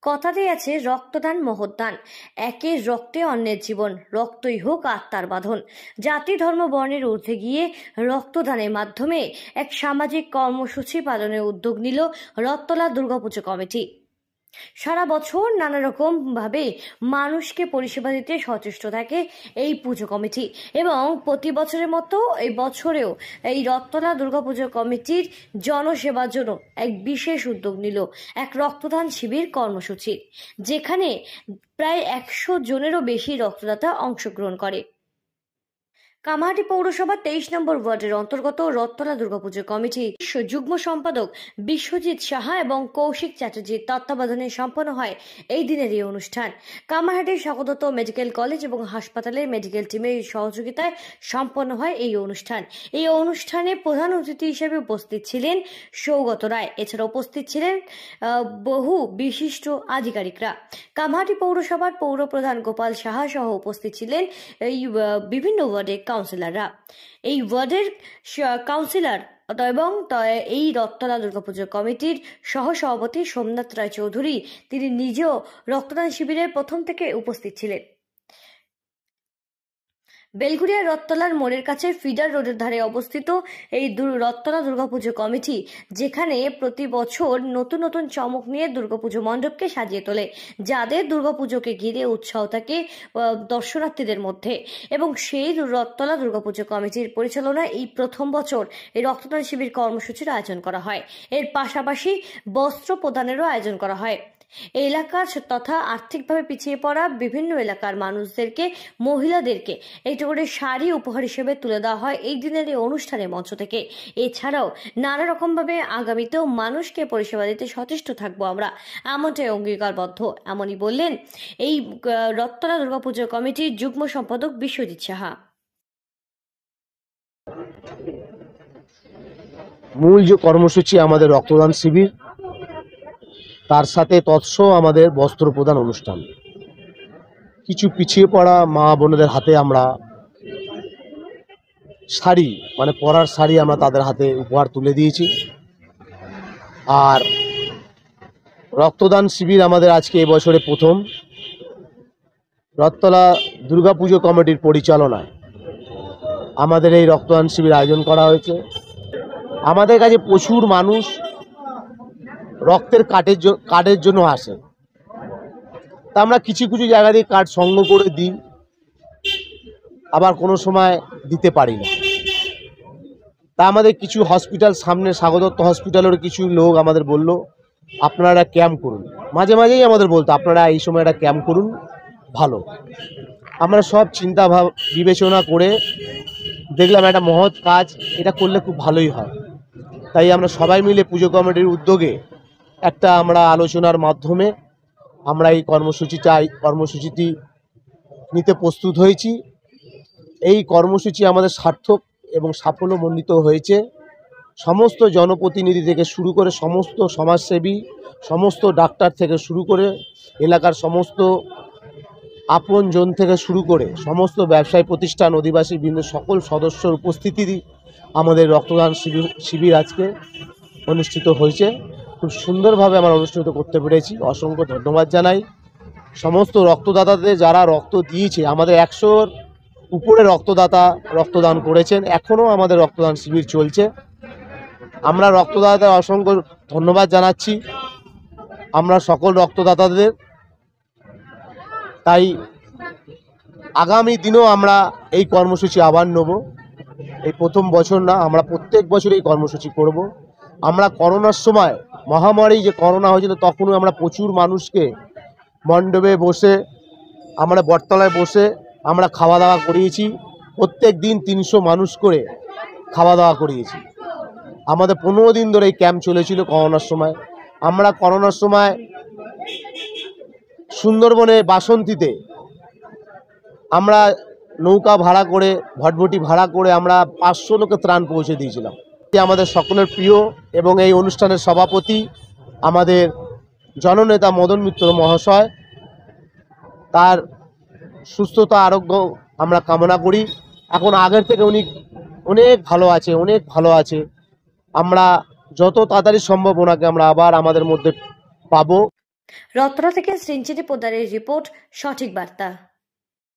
কথাতেই আছে রক্তদান মহৎদান। একের রক্তে অন্যের জীবন, রক্তই হোক আত্মার বাঁধন। জাতি ধর্ম বর্ণের ঊর্ধ্বে গিয়ে রক্তদানের মাধ্যমে এক সামাজিক কর্মসূচি পালনের উদ্যোগ নিল রথতলা দুর্গাপুজো কমিটি। সারা বছর নানা রকম ভাবে মানুষকে পরিষেবা দিতে সচেষ্ট থাকে এই পুজো কমিটি এবং প্রতি বছরের মতো এই বছরেও এই রথতলা দুর্গাপুজো কমিটির জনসেবার জন্য এক বিশেষ উদ্যোগ নিল এক রক্তদান শিবির কর্মসূচি, যেখানে প্রায় 100 জনেরও বেশি রক্তদাতা অংশগ্রহণ করে। কামাহাটি পৌরসভা 23 নম্বর ওয়ার্ডের অন্তর্গত রথতলা দুর্গাপুজো কমিটি যুগ্ম সম্পাদক বিশ্বজিৎ সাহা এবং কৌশিক চ্যাটার্জির তত্ত্বাবধানে সম্পন্ন হয় এই দিনের এই অনুষ্ঠান। কামাহাটির স্বাগত মেডিকেল কলেজ এবং হাসপাতালের মেডিকেল টিমের সহযোগিতায় সম্পন্ন হয় এই অনুষ্ঠান। এই অনুষ্ঠানে প্রধান অতিথি হিসেবে উপস্থিত ছিলেন সৌগত রায়। এছাড়া উপস্থিত ছিলেন বহু বিশিষ্ট আধিকারিকরা। কামাহাটি পৌরসভার পৌর প্রধান গোপাল সাহা সহ উপস্থিত ছিলেন এই বিভিন্ন ওয়ার্ডের কাউন্সিলররা। এই ওয়ার্ডের কাউন্সিলর এবং এই রথতলা দুর্গাপুজো কমিটির সহসভাপতি সোমনাথ রায় চৌধুরী, তিনি নিজেও রক্তদান শিবিরের প্রথম থেকে উপস্থিত ছিলেন। বেলঘুরিয়া রথতলার মোড়ের কাছে ফিডার রোডের ধারে অবস্থিত এই রথতলা দুর্গাপুজো কমিটি, যেখানে প্রতি বছর নতুন নতুন চমক নিয়ে দুর্গাপুজো মণ্ডপকে সাজিয়ে তোলে, যাদের দুর্গাপুজোকে ঘিরে উৎসাহ থাকে দর্শনার্থীদের মধ্যে। এবং সেই রথতলা দুর্গাপুজো কমিটির পরিচালনায় এই প্রথম বছর এই রক্তদান শিবির কর্মসূচির আয়োজন করা হয়। এর পাশাপাশি বস্ত্র প্রদানেরও আয়োজন করা হয়। এলাকার তথা আর্থিকভাবে পিছিয়ে পড়া বিভিন্ন এলাকার মানুষদেরকে, মহিলাদেরকে একটু করে শাড়ি উপহার হিসেবে তুলে দেওয়া হয় এই দিনের এই অনুষ্ঠানের মঞ্চ থেকে। এছাড়াও নানা রকম ভাবে আগামীতেও মানুষকে পরিষেবা দিতে সচেষ্ট থাকবো আমরা, এমনটাই অঙ্গীকারবদ্ধ। এমনই বললেন এই রথতলা দুর্গাপুজো কমিটির যুগ্ম সম্পাদক বিশ্বজিৎ সাহা। মূল যে কর্মসূচি আমাদের রক্তদান শিবির, তার সাথে তৎসহ আমাদের বস্ত্র প্রদান অনুষ্ঠান। কিছু পিছিয়ে পড়া মা বোনেদের হাতে আমরা শাড়ি, পরার শাড়ি আমরা তাদের হাতে উপহার তুলে দিয়েছি। আর রক্তদান শিবির আমাদের আজকে এবছরে প্রথম রথতলা দুর্গাপুজো কমিটির পরিচালনায় আমাদের এই রক্তদান শিবির আয়োজন করা হয়েছে। আমাদের কাছে প্রচুর মানুষ রক্তের কার্ডের জন্য আসে, তা আমরা কিছু কিছু জায়গা দিয়ে কার্ড সংগ্রহ করে দিই, আবার কোনো সময় দিতে পারি না। তা আমাদের কিছু হসপিটাল, সামনে স্বাগত হসপিটালের কিছু লোক আমাদের বলল আপনারা ক্যাম্প করুন। মাঝে মাঝেই আমাদের বলতো আপনারা এই সময় একটা ক্যাম্প করুন, ভালো। আমরা সব চিন্তা বিবেচনা করে দেখলাম একটা মহৎ কাজ, এটা করলে খুব ভালোই হয়। তাই আমরা সবাই মিলে পুজো কমিটির উদ্যোগে একটা আমরা আলোচনার মাধ্যমে আমরা এই কর্মসূচিটি নিতে প্রস্তুত হয়েছি। এই কর্মসূচি আমাদের সার্থক এবং সাফল্যমণ্ডিত হয়েছে। সমস্ত জনপ্রতিনিধি থেকে শুরু করে সমস্ত সমাজসেবী, সমস্ত ডাক্তার থেকে শুরু করে এলাকার সমস্ত আপনজন থেকে শুরু করে সমস্ত ব্যবসায়ী প্রতিষ্ঠান, অধিবাসী বৃন্দ সকল সদস্যর উপস্থিতি আমাদের রক্তদান শিবির আজকে অনুষ্ঠিত হয়েছে। খুব সুন্দরভাবে আমরা অনুষ্ঠিত করতে পেরেছি। অসংখ্য ধন্যবাদ জানাই সমস্ত রক্তদাতাদের যারা রক্ত দিয়েছে। আমাদের 100-র উপরে রক্তদাতা রক্তদান করেছেন। এখনও আমাদের রক্তদান শিবির চলছে। আমরা রক্তদাতাদের অসংখ্য ধন্যবাদ জানাচ্ছি আমরা সকল রক্তদাতাদের। তাই আগামী দিনেও আমরা এই কর্মসূচি আবার নেব। এই প্রথম বছর না, আমরা প্রত্যেক বছর এই কর্মসূচি করব। আমরা করোনার সময়, মহামারী যে করোনা হয়েছিল, তখনও আমরা প্রচুর মানুষকে মণ্ডপে বসে, আমরা বটতলায় বসে আমরা খাওয়া দাওয়া করিয়েছি। প্রত্যেক দিন 300 মানুষ করে খাওয়া দাওয়া করিয়েছি। আমাদের 15 দিন ধরে এই ক্যাম্প চলেছিল করোনার সময়। আমরা করোনার সময় সুন্দরবনে বাসন্তীতে আমরা নৌকা ভাড়া করে, ভটভটি ভাড়া করে আমরা 500 লোকে ত্রাণ পৌঁছে দিয়েছিলাম। আমাদের সকলের প্রিয় এবং এই অনুষ্ঠানের সভাপতি আমাদের জননেতা মদন মিত্র মহাশয়, তার সুস্থতা আরোগ্য আমরা কামনা করি। এখন আগের থেকে উনি অনেক ভালো আছে। আমরা যত তাড়াতাড়ি সম্ভব ওনাকে আমরা আবার আমাদের মধ্যে পাবো। রত্না থেকে সৃঞ্জিত পোদ্দারের রিপোর্ট, সঠিক বার্তা।